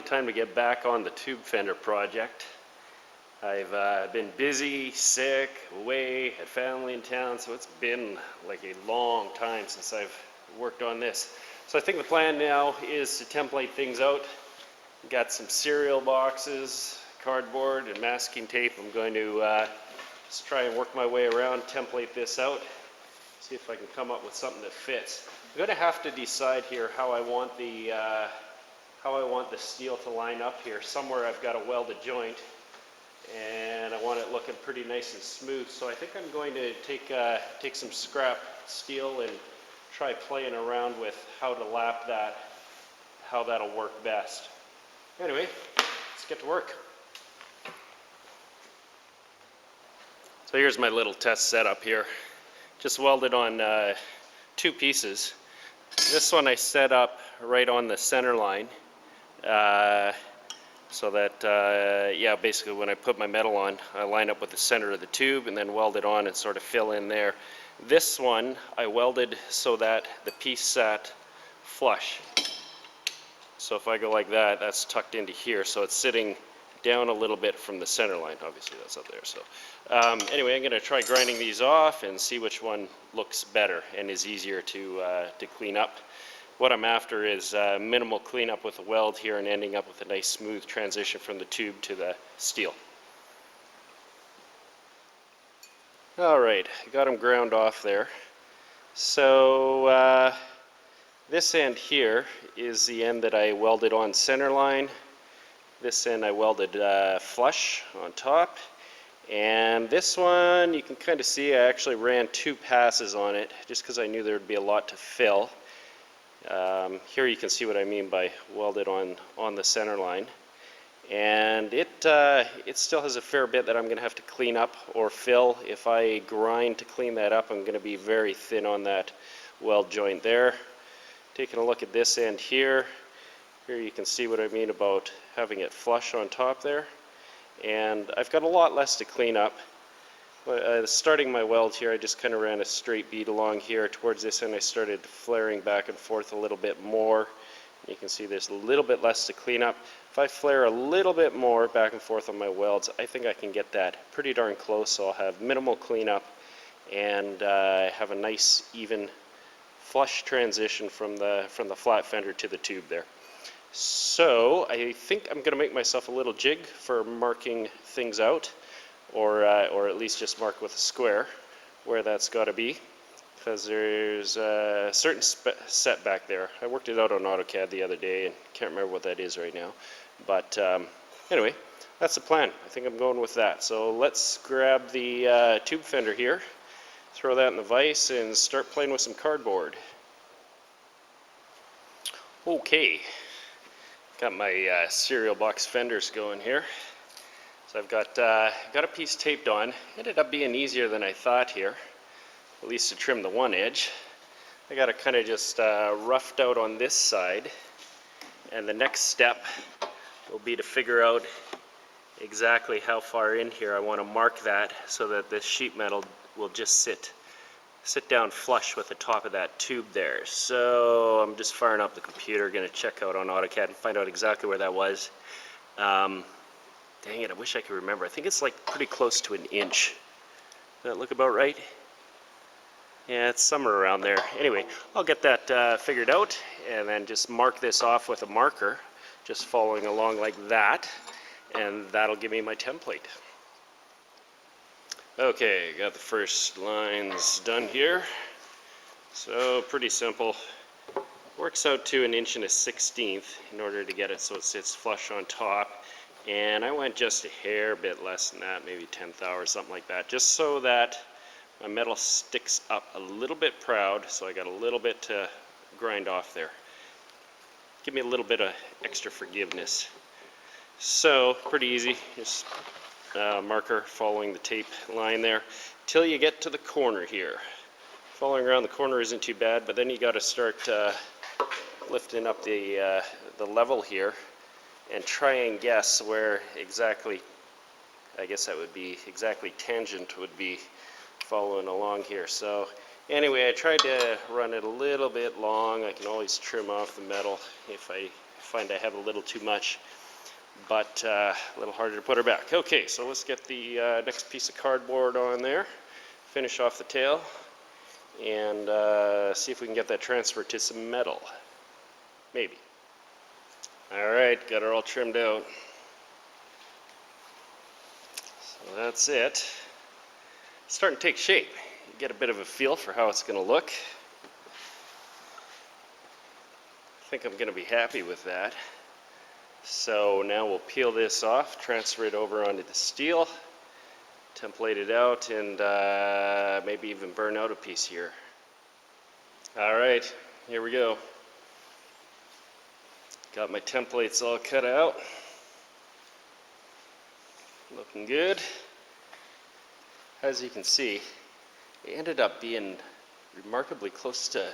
time to get back on the tube fender project. I've been busy, sick, away, had family in town, so it's been like a long time since I've worked on this. So I think the plan now is to template things out. Got some cereal boxes, cardboard, and masking tape. I'm going to just try and work my way around, template this out, see if I can come up with something that fits. I'm going to have to decide here how I want the steel to line up here. Somewhere I've got a welded joint, and I want it looking pretty nice and smooth. So I think I'm going to take some scrap steel and try playing around with how to lap that, how that'll work best. Anyway, let's get to work. So here's my little test setup here. Just welded on 2 pieces. This one I set up right on the center line, so that, yeah, basically when I put my metal on, I line up with the center of the tube and then weld it on and sort of fill in there. This one I welded so that the piece sat flush. So if I go like that, that's tucked into here, so it's sitting down a little bit from the center line. Obviously that's up there. So anyway, I'm going to try grinding these off and see which one looks better and is easier to clean up. What I'm after is minimal cleanup with the weld here and ending up with a nice smooth transition from the tube to the steel. Alright, got them ground off there. So this end here is the end that I welded on center line. This end I welded flush on top. And this one, you can kind of see I actually ran 2 passes on it just because I knew there would be a lot to fill. Here you can see what I mean by welded on the center line. And it still has a fair bit that I'm going to have to clean up or fill. If I grind to clean that up, I'm going to be very thin on that weld joint there. Taking a look at this end here. Here you can see what I mean about having it flush on top there. And I've got a lot less to clean up. Starting my weld here, I just kind of ran a straight bead along here. Towards this end I started flaring back and forth a little bit more. You can see there's a little bit less to clean up. If I flare a little bit more back and forth on my welds, I think I can get that pretty darn close, so I'll have minimal cleanup and have a nice even flush transition from the flat fender to the tube there. So I think I'm going to make myself a little jig for marking things out, or at least just mark with a square where that's got to be, because there's a certain setback there. I worked it out on AutoCAD the other day and can't remember what that is right now. But anyway, that's the plan. I think I'm going with that. So let's grab the tube fender here, throw that in the vise, and start playing with some cardboard. Okay. Got my cereal box fenders going here. So I've got a piece taped on. Ended up being easier than I thought here, at least to trim the one edge. I got it kind of just roughed out on this side, and the next step will be to figure out exactly how far in here I want to mark that so that this sheet metal will just sit down flush with the top of that tube there. So I'm just firing up the computer, going to check out on AutoCAD and find out exactly where that was. Dang it, I wish I could remember. I think it's like pretty close to 1 inch. Does that look about right? Yeah, it's somewhere around there. Anyway, I'll get that figured out and then just mark this off with a marker, just following along like that, and that'll give me my template. Okay, got the first lines done here. So pretty simple. Works out to 1 1/16 in order to get it so it sits flush on top. And I went just a hair bit less than that, maybe 1/10 or something like that, just so that my metal sticks up a little bit proud, so I got a little bit to grind off there. Give me a little bit of extra forgiveness. So pretty easy, just marker following the tape line there till you get to the corner here. Following around the corner isn't too bad, but then you got to start lifting up the level here and try and guess where exactly, I guess that would be exactly tangent would be following along here. So anyway, I tried to run it a little bit long. I can always trim off the metal if I find I have a little too much, but a little harder to put her back. Okay, so let's get the next piece of cardboard on there, finish off the tail, and see if we can get that transferred to some metal. Maybe. Alright, got her all trimmed out. So that's it. It's starting to take shape. You get a bit of a feel for how it's going to look. I think I'm going to be happy with that. So now we'll peel this off, transfer it over onto the steel, template it out, and maybe even burn out a piece here. Alright, here we go. Got my templates all cut out. Looking good. As you can see, it ended up being remarkably close to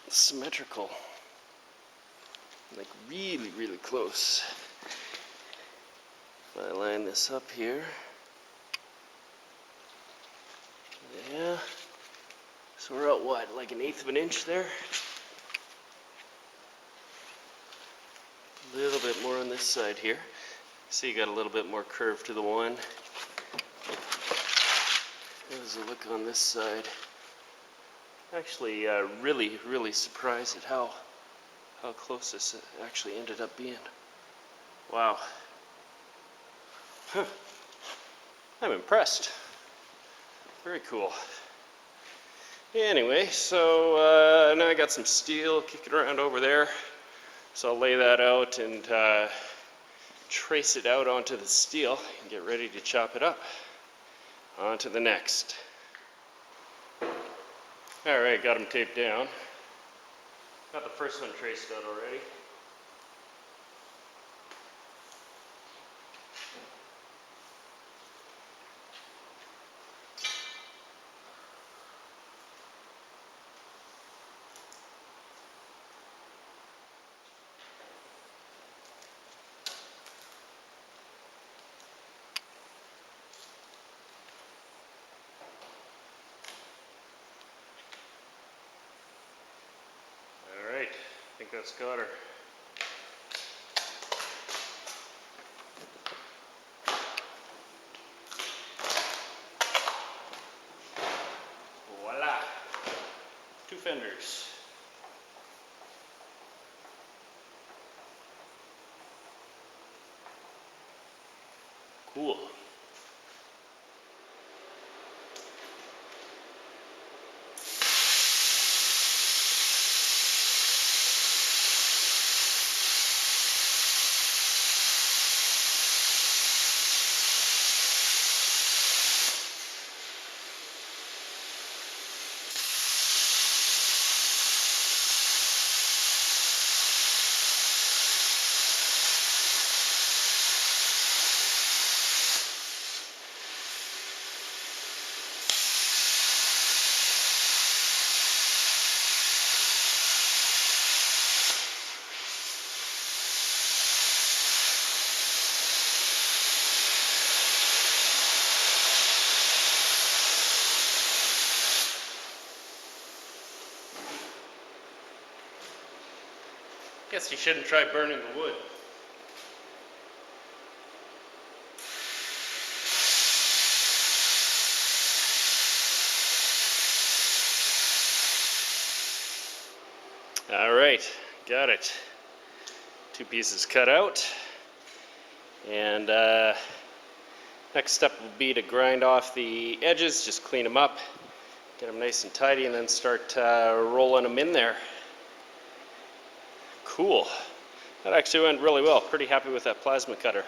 symmetrical. Like really, really close. If I line this up here. Yeah. So we're at what, like 1/8 of an inch there? A little bit more on this side here. See, you got a little bit more curve to the one. How's it look on this side? Actually, really, really surprised at how close this actually ended up being. Wow. Huh. I'm impressed. Very cool. Anyway, so now I got some steel kicking around over there. So I'll lay that out and trace it out onto the steel and get ready to chop it up. On to the next. Alright, got them taped down. Got the first one traced out already. I think that's got her. Voila! 2 fenders. Cool. Guess you shouldn't try burning the wood. All right, got it. 2 pieces cut out. And next step will be to grind off the edges, just clean them up, get them nice and tidy, and then start rolling them in there. Cool. That actually went really well. Pretty happy with that plasma cutter.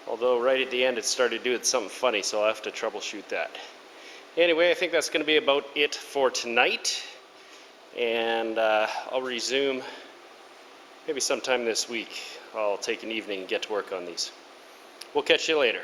Although right at the end it started doing something funny, so I'll have to troubleshoot that. Anyway, I think that's going to be about it for tonight. And I'll resume maybe sometime this week. I'll take an evening and get to work on these. We'll catch you later.